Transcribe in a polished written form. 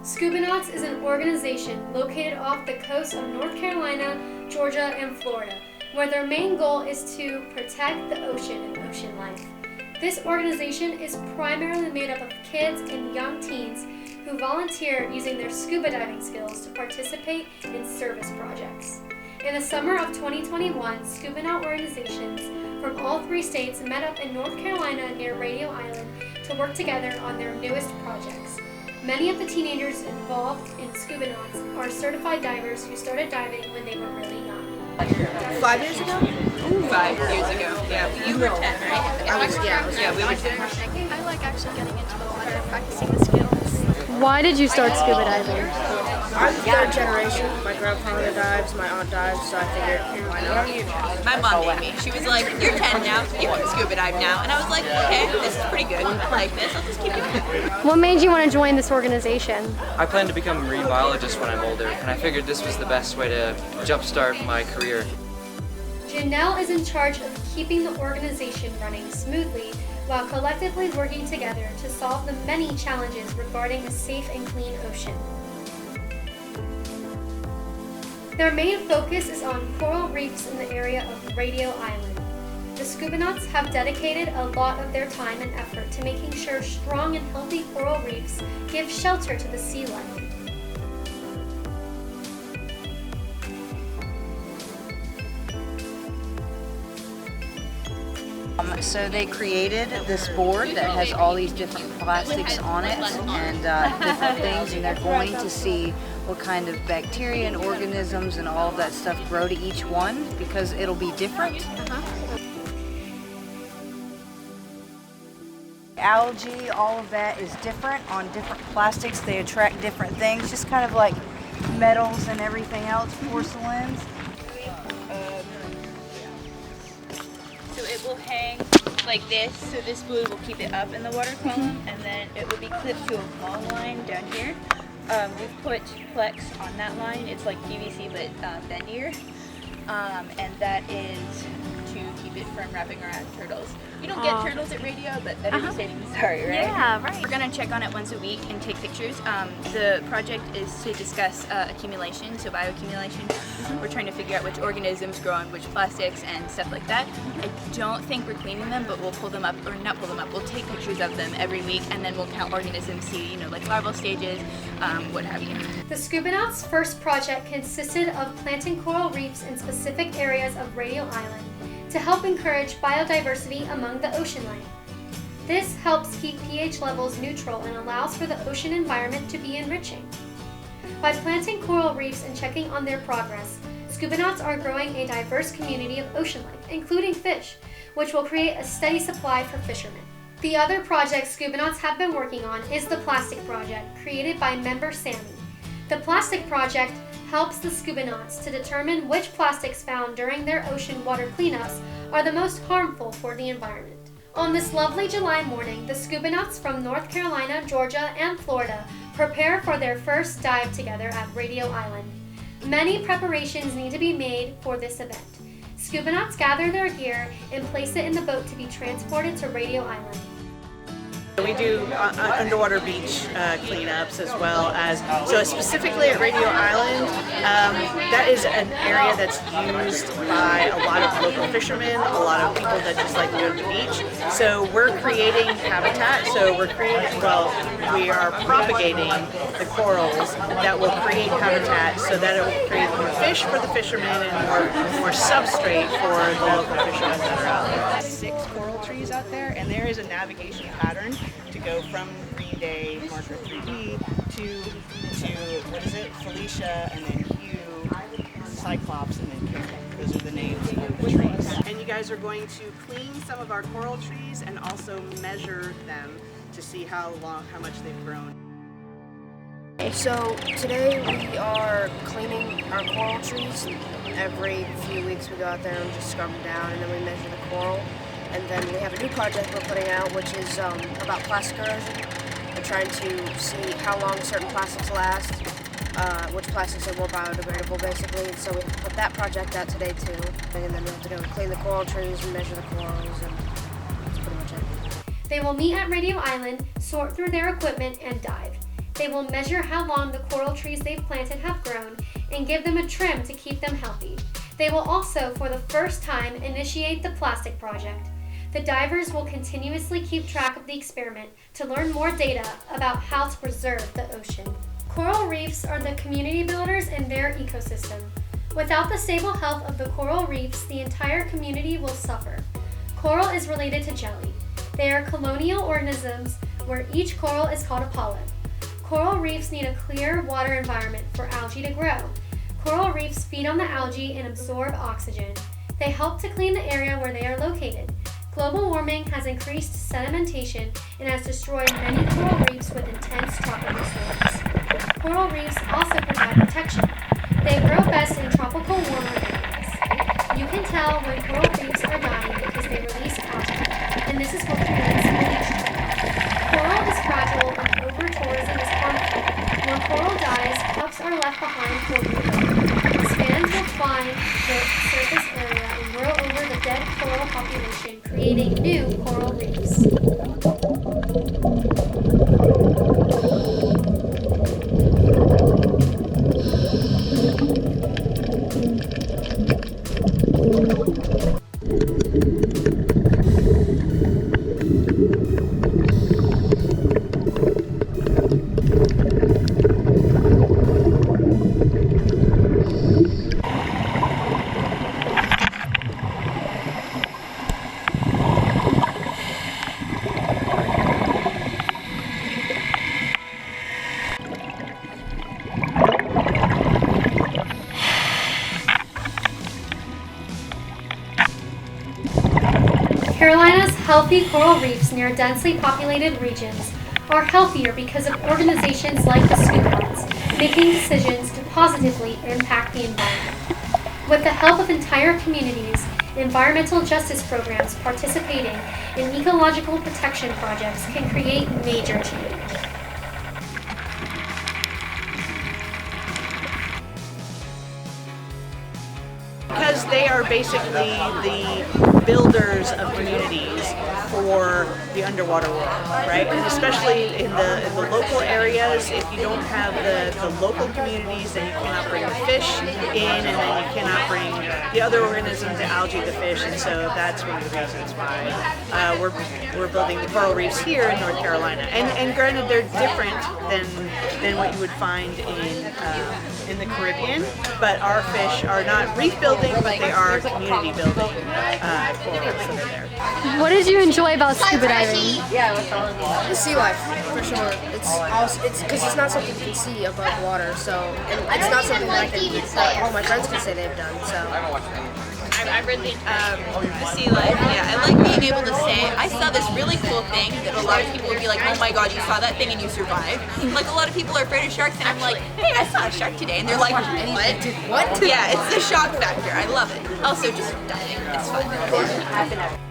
SCUBAnauts is an organization located off the coast of North Carolina, Georgia, and Florida, where their main goal is to protect the ocean and ocean life. This organization is primarily made up of kids and young teens who volunteer using their scuba diving skills to participate in service projects. In the summer of 2021, SCUBAnaut organizations from all 3 states met up in North Carolina near Radio Island to work together on their newest projects. Many of the teenagers involved in SCUBAnauts are certified divers who started diving when they were really young. 5 years ago? 5 years ago. Yeah, you were 10, right? Yeah, we were 10. I like actually getting into the water and practicing the skills. Why did you start scuba diving? I'm the 3rd generation. My grandfather dives, my aunt dives, so I figured, why not? My mom made me. She was like, you're 10 now, you can scuba dive now. And I was like, okay, this is pretty good. I like this, I'll just keep doing it. What made you want to join this organization? I plan to become a marine biologist when I'm older, and I figured this was the best way to jumpstart my career. Janelle is in charge of keeping the organization running smoothly while collectively working together to solve the many challenges regarding a safe and clean ocean. Their main focus is on coral reefs in the area of Radio Island. The SCUBAnauts have dedicated a lot of their time and effort to making sure strong and healthy coral reefs give shelter to the sea life. So they created this board that has all these different plastics on it and different things, and they're going to see what kind of bacteria and organisms and all of that stuff grow to each one because it'll be different. Algae, all of that is different on different plastics. They attract different things, just kind of like metals and everything else, porcelains. So it will hang like this, so this buoy will keep it up in the water column, and then it will be clipped to a long line down here. We've put Plex on that line. It's like PVC but bendier, and that is to keep it from wrapping around turtles. You don't get turtles at radio, but that is a saving story, right? Yeah, right. We're gonna check on it once a week and take pictures. The project is to discuss accumulation, so bioaccumulation. We're trying to figure out which organisms grow on which plastics and stuff like that. I don't think we're cleaning them, but we'll pull them up, or not pull them up, we'll take pictures of them every week, and then we'll count organisms, see, like larval stages, what have you. The SCUBAnauts' first project consisted of planting coral reefs in specific areas of Radio Island to help encourage biodiversity among the ocean life. This helps keep pH levels neutral and allows for the ocean environment to be enriching. By planting coral reefs and checking on their progress, SCUBAnauts are growing a diverse community of ocean life, including fish, which will create a steady supply for fishermen. The other project SCUBAnauts have been working on is the Plastic Project, created by member Sammy. The Plastic Project helps the SCUBAnauts to determine which plastics found during their ocean water cleanups are the most harmful for the environment. On this lovely July morning, the SCUBAnauts from North Carolina, Georgia, and Florida prepare for their first dive together at Radio Island. Many preparations need to be made for this event. SCUBAnauts gather their gear and place it in the boat to be transported to Radio Island. We do underwater beach cleanups as well as, so specifically at Radio Island, that is an area that's used by a lot of local fishermen, a lot of people that just like to go to the beach. So we're creating habitat, we are propagating the corals that will create habitat so that it will create more fish for the fishermen and more substrate for the local fishermen that are out there. 6 coral trees out there, and there is a navigation pattern to go from Green Day, marker 3B, to Felicia, and then Hugh, Cyclops, and then Carol. Those are the names of the trees. And you guys are going to clean some of our coral trees and also measure them to see how much they've grown. So today we are cleaning our coral trees. Every few weeks we go out there and just scrub them down, and then we measure the coral. And then we have a new project we're putting out, which is about plastic erosion. We're trying to see how long certain plastics last, which plastics are more biodegradable, basically. And so we put that project out today too. And then we have to go clean the coral trees and measure the corals, and that's pretty much it. They will meet at Radio Island, sort through their equipment, and dive. They will measure how long the coral trees they've planted have grown and give them a trim to keep them healthy. They will also, for the first time, initiate the plastic project. The divers will continuously keep track of the experiment to learn more data about how to preserve the ocean. Coral reefs are the community builders in their ecosystem. Without the stable health of the coral reefs, the entire community will suffer. Coral is related to jelly. They are colonial organisms where each coral is called a polyp. Coral reefs need a clear water environment for algae to grow. Coral reefs feed on the algae and absorb oxygen. They help to clean the area where they are located. Global warming has increased sedimentation and has destroyed many coral reefs with intense tropical storms. Coral reefs also provide protection. They grow best in tropical warmer areas. You can tell when coral reefs are dying because they release algae, and this is what creates bleaching. Coral is fragile and over-tourism is harmful. When coral dies, pups are left behind for regrowth. Spans will find the surface area and roll over the dead coral population, creating new coral reefs. Carolina's healthy coral reefs near densely populated regions are healthier because of organizations like the SCUBAnauts making decisions to positively impact the environment. With the help of entire communities, environmental justice programs participating in ecological protection projects can create major change. Because they are basically the builders of communities for the underwater world, right? And especially in the local areas, if you don't have the local communities, then you cannot bring the fish in, and then you cannot bring the other organisms, the algae, the fish, and so that's one of the reasons why we're building the coral reefs here in North Carolina. And granted, they're different than what you would find in the Caribbean, but our fish are not reef building, but they are community building corals that are there. What did you enjoy about scuba diving? The sea life, for sure. It's because it's not something you can see above water, so and it's not something that all my friends can say they've done. So I really, the sea life, yeah. I like being able to say, I saw this really cool thing that a lot of people would be like, oh my god, you saw that thing and you survived. Like, a lot of people are afraid of sharks, and I'm like, hey, I saw a shark today. And they're like, what? Yeah, it's the shock factor. I love it. Also, just diving. It's fun.